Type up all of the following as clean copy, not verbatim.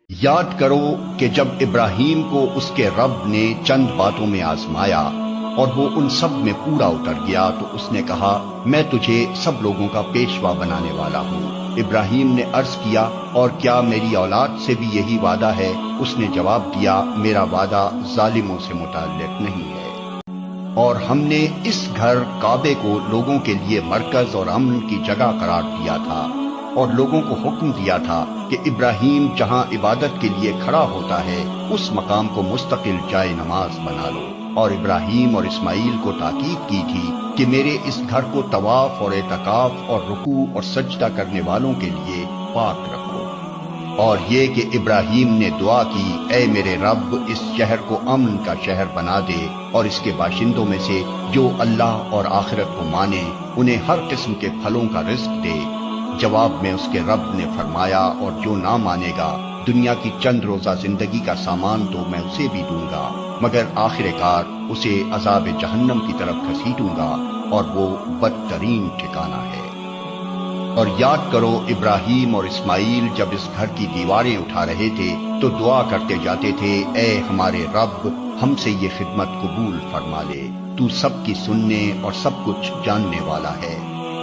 یاد کرو کہ جب ابراہیم کو اس کے رب نے چند باتوں میں آزمایا اور وہ ان سب میں پورا اتر گیا تو اس نے کہا میں تجھے سب لوگوں کا پیشوا بنانے والا ہوں۔ ابراہیم نے عرض کیا اور کیا میری اولاد سے بھی یہی وعدہ ہے؟ اس نے جواب دیا میرا وعدہ ظالموں سے متعلق نہیں ہے، اور ہم نے اس گھر کعبے کو لوگوں کے لیے مرکز اور امن کی جگہ قرار دیا تھا اور لوگوں کو حکم دیا تھا کہ ابراہیم جہاں عبادت کے لیے کھڑا ہوتا ہے اس مقام کو مستقل جائے نماز بنا لو، اور ابراہیم اور اسماعیل کو تاکید کی تھی کہ میرے اس گھر کو طواف اور اعتکاف اور رکوع اور سجدہ کرنے والوں کے لیے پاک رکھو۔ اور یہ کہ ابراہیم نے دعا کی اے میرے رب اس شہر کو امن کا شہر بنا دے اور اس کے باشندوں میں سے جو اللہ اور آخرت کو مانے انہیں ہر قسم کے پھلوں کا رزق دے۔ جواب میں اس کے رب نے فرمایا اور جو نہ مانے گا دنیا کی چند روزہ زندگی کا سامان تو میں اسے بھی دوں گا، مگر آخر کار اسے عذاب جہنم کی طرف گھسیٹوں گا اور وہ بدترین ٹھکانہ ہے۔ اور یاد کرو ابراہیم اور اسماعیل جب اس گھر کی دیواریں اٹھا رہے تھے تو دعا کرتے جاتے تھے اے ہمارے رب ہم سے یہ خدمت قبول فرما لے، تو سب کی سننے اور سب کچھ جاننے والا ہے۔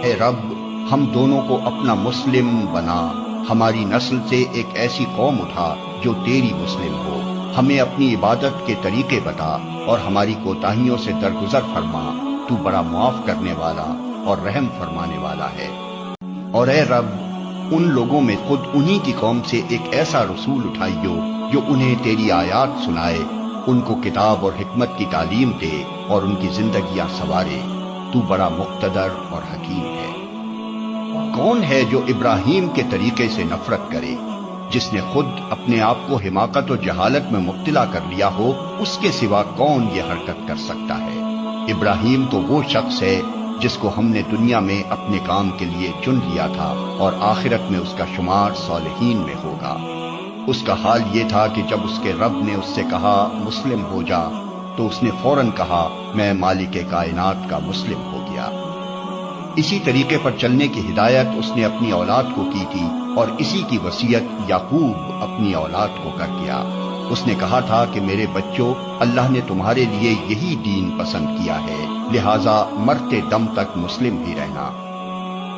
اے رب ہم دونوں کو اپنا مسلم بنا، ہماری نسل سے ایک ایسی قوم اٹھا جو تیری مسلم ہو، ہمیں اپنی عبادت کے طریقے بتا اور ہماری کوتاہیوں سے درگزر فرما، تو بڑا معاف کرنے والا اور رحم فرمانے والا ہے۔ اور اے رب ان لوگوں میں خود انہی کی قوم سے ایک ایسا رسول اٹھائیو جو انہیں تیری آیات سنائے، ان کو کتاب اور حکمت کی تعلیم دے اور ان کی زندگیاں سنوارے، تو بڑا مقتدر اور حکیم ہے۔ کون ہے جو ابراہیم کے طریقے سے نفرت کرے؟ جس نے خود اپنے آپ کو حماقت و جہالت میں مبتلا کر لیا ہو، اس کے سوا کون یہ حرکت کر سکتا ہے؟ ابراہیم تو وہ شخص ہے جس کو ہم نے دنیا میں اپنے کام کے لیے چن لیا تھا اور آخرت میں اس کا شمار صالحین میں ہوگا۔ اس کا حال یہ تھا کہ جب اس کے رب نے اس سے کہا مسلم ہو جا تو اس نے فوراً کہا میں مالک کائنات کا مسلم ہو گیا۔ اسی طریقے پر چلنے کی ہدایت اس نے اپنی اولاد کو کی تھی اور اسی کی وصیت یعقوب اپنی اولاد کو کر گیا۔ اس نے کہا تھا کہ میرے بچوں اللہ نے تمہارے لیے یہی دین پسند کیا ہے، لہٰذا مرتے دم تک مسلم ہی رہنا۔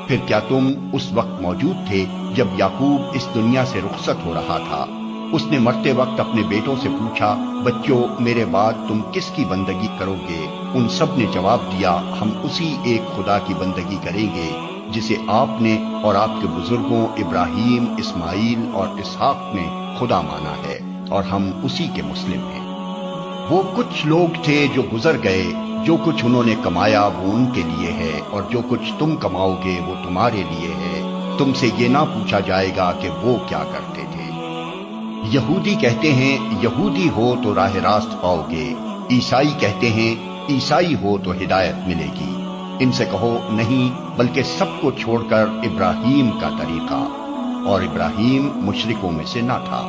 پھر کیا تم اس وقت موجود تھے جب یعقوب اس دنیا سے رخصت ہو رہا تھا؟ اس نے مرتے وقت اپنے بیٹوں سے پوچھا بچوں میرے بعد تم کس کی بندگی کرو گے؟ ان سب نے جواب دیا ہم اسی ایک خدا کی بندگی کریں گے جسے آپ نے اور آپ کے بزرگوں ابراہیم، اسماعیل اور اسحاق نے خدا مانا ہے، اور ہم اسی کے مسلم ہیں۔ وہ کچھ لوگ تھے جو گزر گئے، جو کچھ انہوں نے کمایا وہ ان کے لیے ہے اور جو کچھ تم کماؤ گے وہ تمہارے لیے ہے، تم سے یہ نہ پوچھا جائے گا کہ وہ کیا کرتے تھے۔ یہودی کہتے ہیں یہودی ہو تو راہ راست پاؤ گے، عیسائی کہتے ہیں عیسائی ہو تو ہدایت ملے گی۔ ان سے کہو نہیں، بلکہ سب کو چھوڑ کر ابراہیم کا طریقہ، اور ابراہیم مشرکوں میں سے نہ تھا۔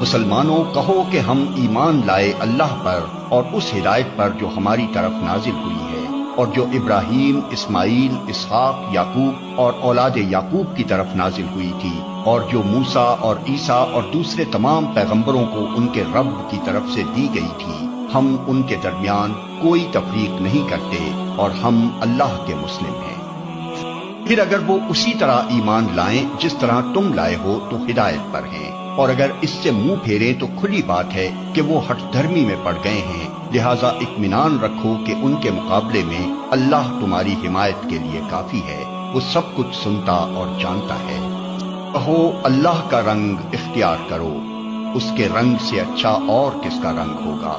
مسلمانوں کہو کہ ہم ایمان لائے اللہ پر اور اس ہدایت پر جو ہماری طرف نازل ہوئی ہے اور جو ابراہیم، اسماعیل، اسحاق، یعقوب اور اولاد یعقوب کی طرف نازل ہوئی تھی، اور جو موسیٰ اور عیسیٰ اور دوسرے تمام پیغمبروں کو ان کے رب کی طرف سے دی گئی تھی۔ ہم ان کے درمیان کوئی تفریق نہیں کرتے اور ہم اللہ کے مسلم ہیں۔ پھر اگر وہ اسی طرح ایمان لائیں جس طرح تم لائے ہو تو ہدایت پر ہیں، اور اگر اس سے منہ پھیریں تو کھلی بات ہے کہ وہ ہٹ دھرمی میں پڑ گئے ہیں، لہٰذا اطمینان رکھو کہ ان کے مقابلے میں اللہ تمہاری حمایت کے لیے کافی ہے، وہ سب کچھ سنتا اور جانتا ہے۔ کہو اللہ کا رنگ اختیار کرو، اس کے رنگ سے اچھا اور کس کا رنگ ہوگا،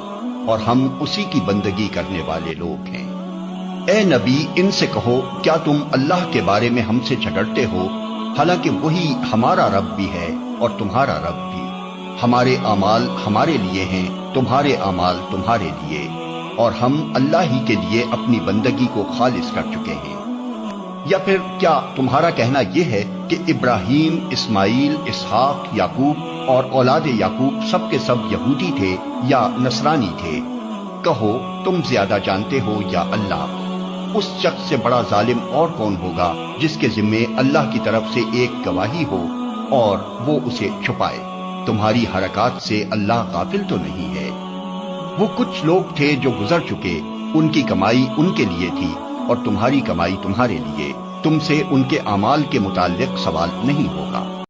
اور ہم اسی کی بندگی کرنے والے لوگ ہیں۔ اے نبی ان سے کہو کیا تم اللہ کے بارے میں ہم سے جھگڑتے ہو، حالانکہ وہی ہمارا رب بھی ہے اور تمہارا رب بھی، ہمارے اعمال ہمارے لیے ہیں، تمہارے اعمال تمہارے لیے، اور ہم اللہ ہی کے لیے اپنی بندگی کو خالص کر چکے ہیں۔ یا پھر کیا تمہارا کہنا یہ ہے کہ ابراہیم، اسماعیل، اسحاق، یعقوب اور اولاد یعقوب سب کے سب یہودی تھے یا نصرانی تھے؟ کہو تم زیادہ جانتے ہو یا اللہ؟ اس شخص سے بڑا ظالم اور کون ہوگا جس کے ذمے اللہ کی طرف سے ایک گواہی ہو اور وہ اسے چھپائے۔ تمہاری حرکات سے اللہ غافل تو نہیں ہے۔ وہ کچھ لوگ تھے جو گزر چکے، ان کی کمائی ان کے لیے تھی اور تمہاری کمائی تمہارے لیے، تم سے ان کے اعمال کے متعلق سوال نہیں ہوگا۔